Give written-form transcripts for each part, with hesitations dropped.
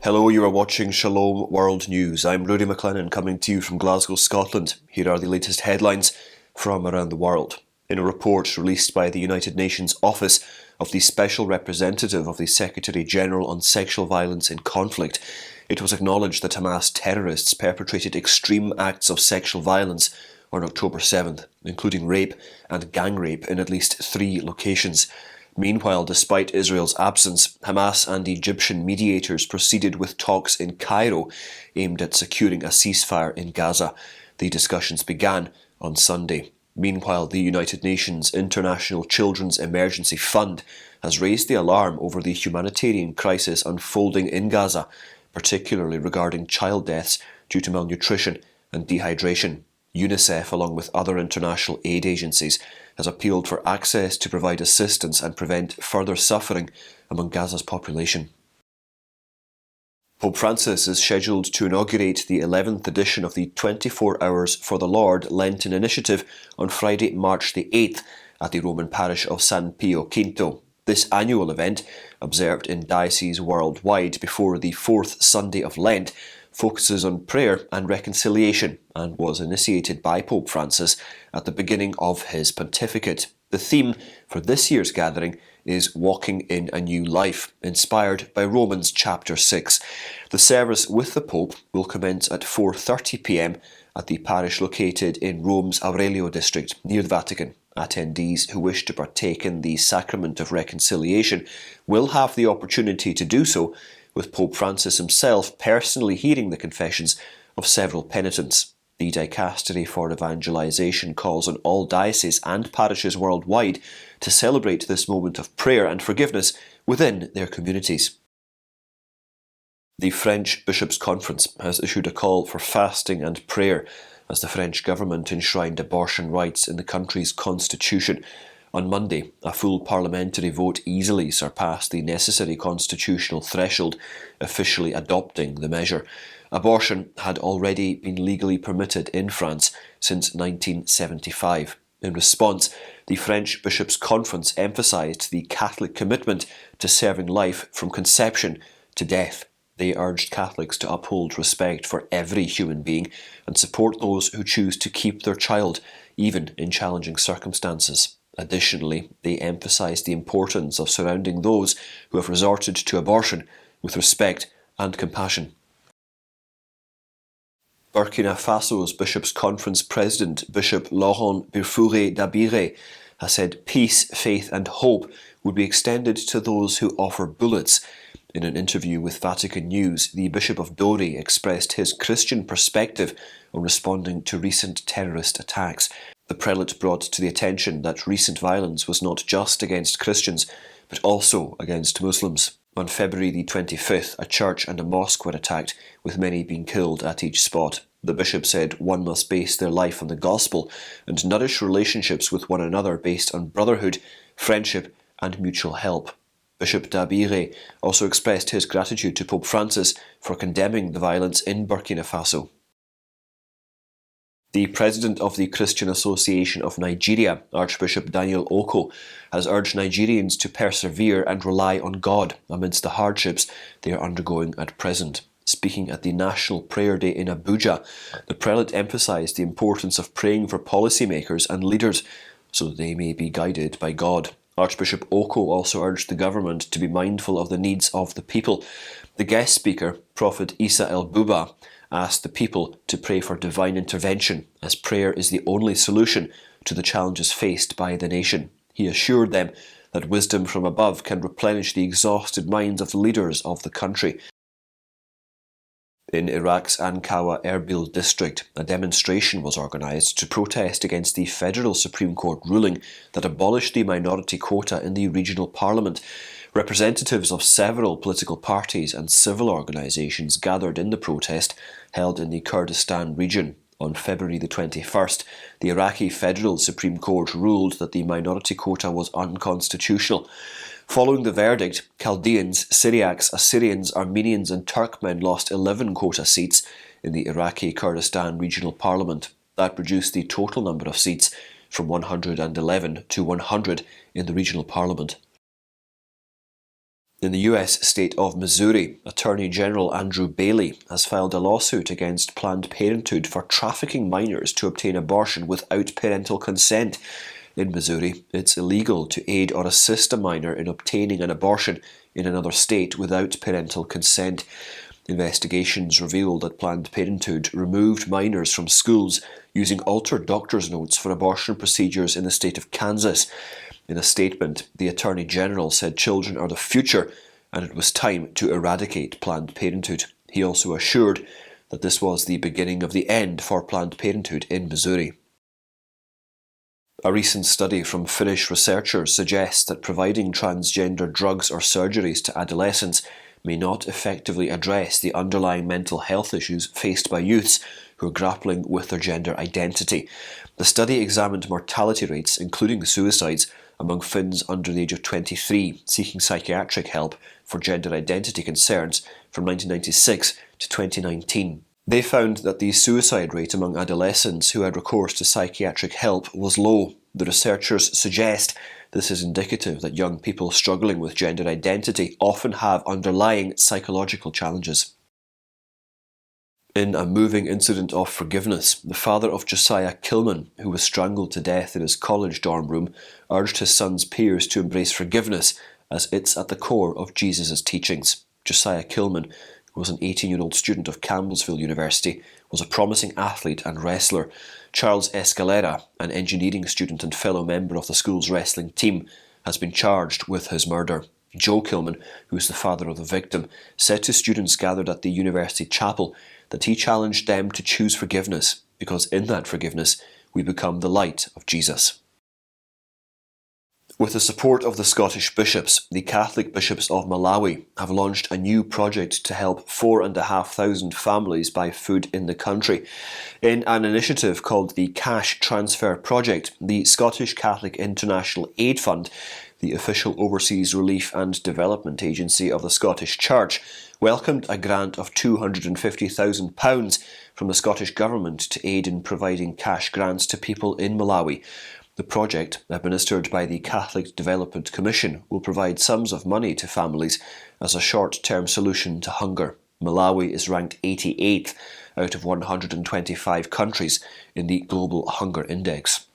Hello, you are watching Shalom World News. I'm Rudy McLennan coming to you from Glasgow, Scotland. Here are the latest headlines from around the world. In a report released by the United Nations Office of the Special Representative of the Secretary-General on Sexual Violence in Conflict, it was acknowledged that Hamas terrorists perpetrated extreme acts of sexual violence on October 7th, including rape and gang rape in at least 3 locations. Meanwhile, despite Israel's absence, Hamas and Egyptian mediators proceeded with talks in Cairo aimed at securing a ceasefire in Gaza. The discussions began on Sunday. Meanwhile, the United Nations International Children's Emergency Fund has raised the alarm over the humanitarian crisis unfolding in Gaza, particularly regarding child deaths due to malnutrition and dehydration. UNICEF, along with other international aid agencies, has appealed for access to provide assistance and prevent further suffering among Gaza's population. Pope Francis is scheduled to inaugurate the 11th edition of the 24 Hours for the Lord Lenten initiative on Friday, March the 8th at the Roman parish of San Pio Quinto. This annual event, observed in dioceses worldwide before the 4th Sunday of Lent, focuses on prayer and reconciliation and was initiated by Pope Francis at the beginning of his pontificate. The theme for this year's gathering is Walking in a New Life, inspired by Romans chapter 6. The service with the Pope will commence at 4:30 p.m. at the parish located in Rome's Aurelio district near the Vatican. Attendees who wish to partake in the sacrament of reconciliation will have the opportunity to do so, with Pope Francis himself personally hearing the confessions of several penitents. The Dicastery for Evangelization calls on all dioceses and parishes worldwide to celebrate this moment of prayer and forgiveness within their communities. The French Bishops' Conference has issued a call for fasting and prayer as the French government enshrined abortion rights in the country's constitution. On Monday, a full parliamentary vote easily surpassed the necessary constitutional threshold, officially adopting the measure. Abortion had already been legally permitted in France since 1975. In response, the French Bishops' Conference emphasised the Catholic commitment to serving life from conception to death. They urged Catholics to uphold respect for every human being and support those who choose to keep their child, even in challenging circumstances. Additionally, they emphasised the importance of surrounding those who have resorted to abortion with respect and compassion. Burkina Faso's Bishops' Conference President, Bishop Laurent Dabire, has said peace, faith and hope would be extended to those who offer bullets. In an interview with Vatican News, the Bishop of Dori expressed his Christian perspective on responding to recent terrorist attacks. The prelate brought to the attention that recent violence was not just against Christians, but also against Muslims. On February the 25th, a church and a mosque were attacked, with many being killed at each spot. The bishop said one must base their life on the gospel and nourish relationships with one another based on brotherhood, friendship and mutual help. Bishop Dabire also expressed his gratitude to Pope Francis for condemning the violence in Burkina Faso. The president of the Christian Association of Nigeria, Archbishop Daniel Oko, has urged Nigerians to persevere and rely on God amidst the hardships they are undergoing at present. Speaking at the National Prayer Day in Abuja, the prelate emphasised the importance of praying for policymakers and leaders so that they may be guided by God. Archbishop Oko also urged the government to be mindful of the needs of the people. The guest speaker, Prophet Isa el-Buba, asked the people to pray for divine intervention, as prayer is the only solution to the challenges faced by the nation. He assured them that wisdom from above can replenish the exhausted minds of the leaders of the country. In Iraq's Ankawa Erbil district, a demonstration was organised to protest against the federal Supreme Court ruling that abolished the minority quota in the regional parliament. Representatives of several political parties and civil organisations gathered in the protest held in the Kurdistan region. On February the 21st, the Iraqi Federal Supreme Court ruled that the minority quota was unconstitutional. Following the verdict, Chaldeans, Syriacs, Assyrians, Armenians and Turkmen lost 11 quota seats in the Iraqi Kurdistan Regional Parliament. That reduced the total number of seats from 111 to 100 in the regional parliament. In the US state of Missouri, Attorney General Andrew Bailey has filed a lawsuit against Planned Parenthood for trafficking minors to obtain abortion without parental consent. In Missouri, it's illegal to aid or assist a minor in obtaining an abortion in another state without parental consent. Investigations revealed that Planned Parenthood removed minors from schools using altered doctor's notes for abortion procedures in the state of Kansas. In a statement, the Attorney General said children are the future and it was time to eradicate Planned Parenthood. He also assured that this was the beginning of the end for Planned Parenthood in Missouri. A recent study from Finnish researchers suggests that providing transgender drugs or surgeries to adolescents may not effectively address the underlying mental health issues faced by youths who are grappling with their gender identity. The study examined mortality rates, including suicides, among Finns under the age of 23 seeking psychiatric help for gender identity concerns from 1996 to 2019. They found that the suicide rate among adolescents who had recourse to psychiatric help was low. The researchers suggest this is indicative that young people struggling with gender identity often have underlying psychological challenges. In a moving incident of forgiveness, the father of Josiah Kilman, who was strangled to death in his college dorm room, urged his son's peers to embrace forgiveness as it's at the core of Jesus' teachings. Josiah Kilman, who was an 18-year-old student of Campbellsville University, was a promising athlete and wrestler. Charles Escalera, an engineering student and fellow member of the school's wrestling team, has been charged with his murder. Joe Kilman, who is the father of the victim, said to students gathered at the university chapel that he challenged them to choose forgiveness, because in that forgiveness we become the light of Jesus. With the support of the Scottish bishops, the Catholic bishops of Malawi have launched a new project to help 4,500 families buy food in the country. In an initiative called the Cash Transfer Project, the Scottish Catholic International Aid Fund, the official overseas relief and development agency of the Scottish Church, welcomed a grant of £250,000 from the Scottish Government to aid in providing cash grants to people in Malawi. The project, administered by the Catholic Development Commission, will provide sums of money to families as a short-term solution to hunger. Malawi is ranked 88th out of 125 countries in the Global Hunger Index.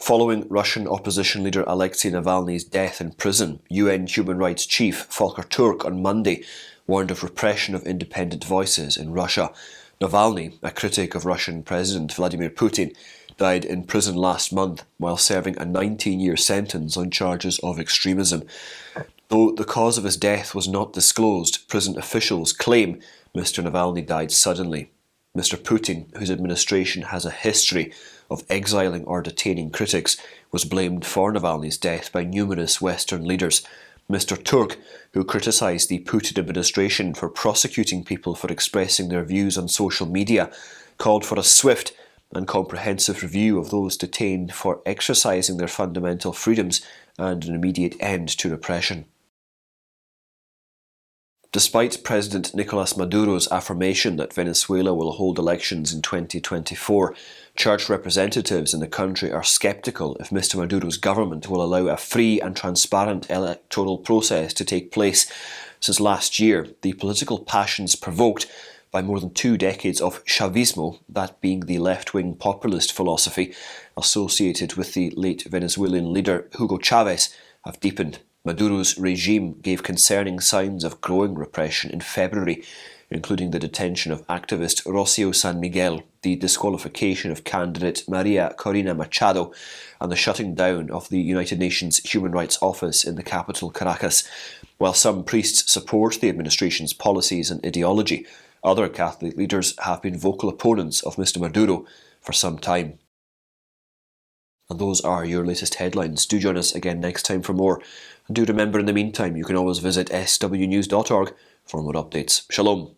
Following Russian opposition leader Alexei Navalny's death in prison, UN Human Rights Chief Volker Turk on Monday warned of repression of independent voices in Russia. Navalny, a critic of Russian President Vladimir Putin, died in prison last month while serving a 19-year sentence on charges of extremism. Though the cause of his death was not disclosed, prison officials claim Mr. Navalny died suddenly. Mr. Putin, whose administration has a history of exiling or detaining critics, was blamed for Navalny's death by numerous Western leaders. Mr. Turk, who criticised the Putin administration for prosecuting people for expressing their views on social media, called for a swift and comprehensive review of those detained for exercising their fundamental freedoms and an immediate end to repression. Despite President Nicolas Maduro's affirmation that Venezuela will hold elections in 2024, church representatives in the country are sceptical if Mr. Maduro's government will allow a free and transparent electoral process to take place. Since last year, the political passions provoked by more than 2 decades of Chavismo, that being the left-wing populist philosophy associated with the late Venezuelan leader Hugo Chavez, have deepened. Maduro's regime gave concerning signs of growing repression in February, including the detention of activist Rocio San Miguel, the disqualification of candidate Maria Corina Machado, and the shutting down of the United Nations Human Rights Office in the capital Caracas. While some priests support the administration's policies and ideology, other Catholic leaders have been vocal opponents of Mr. Maduro for some time. And those are your latest headlines. Do join us again next time for more. And do remember, in the meantime, you can always visit swnews.org for more updates. Shalom.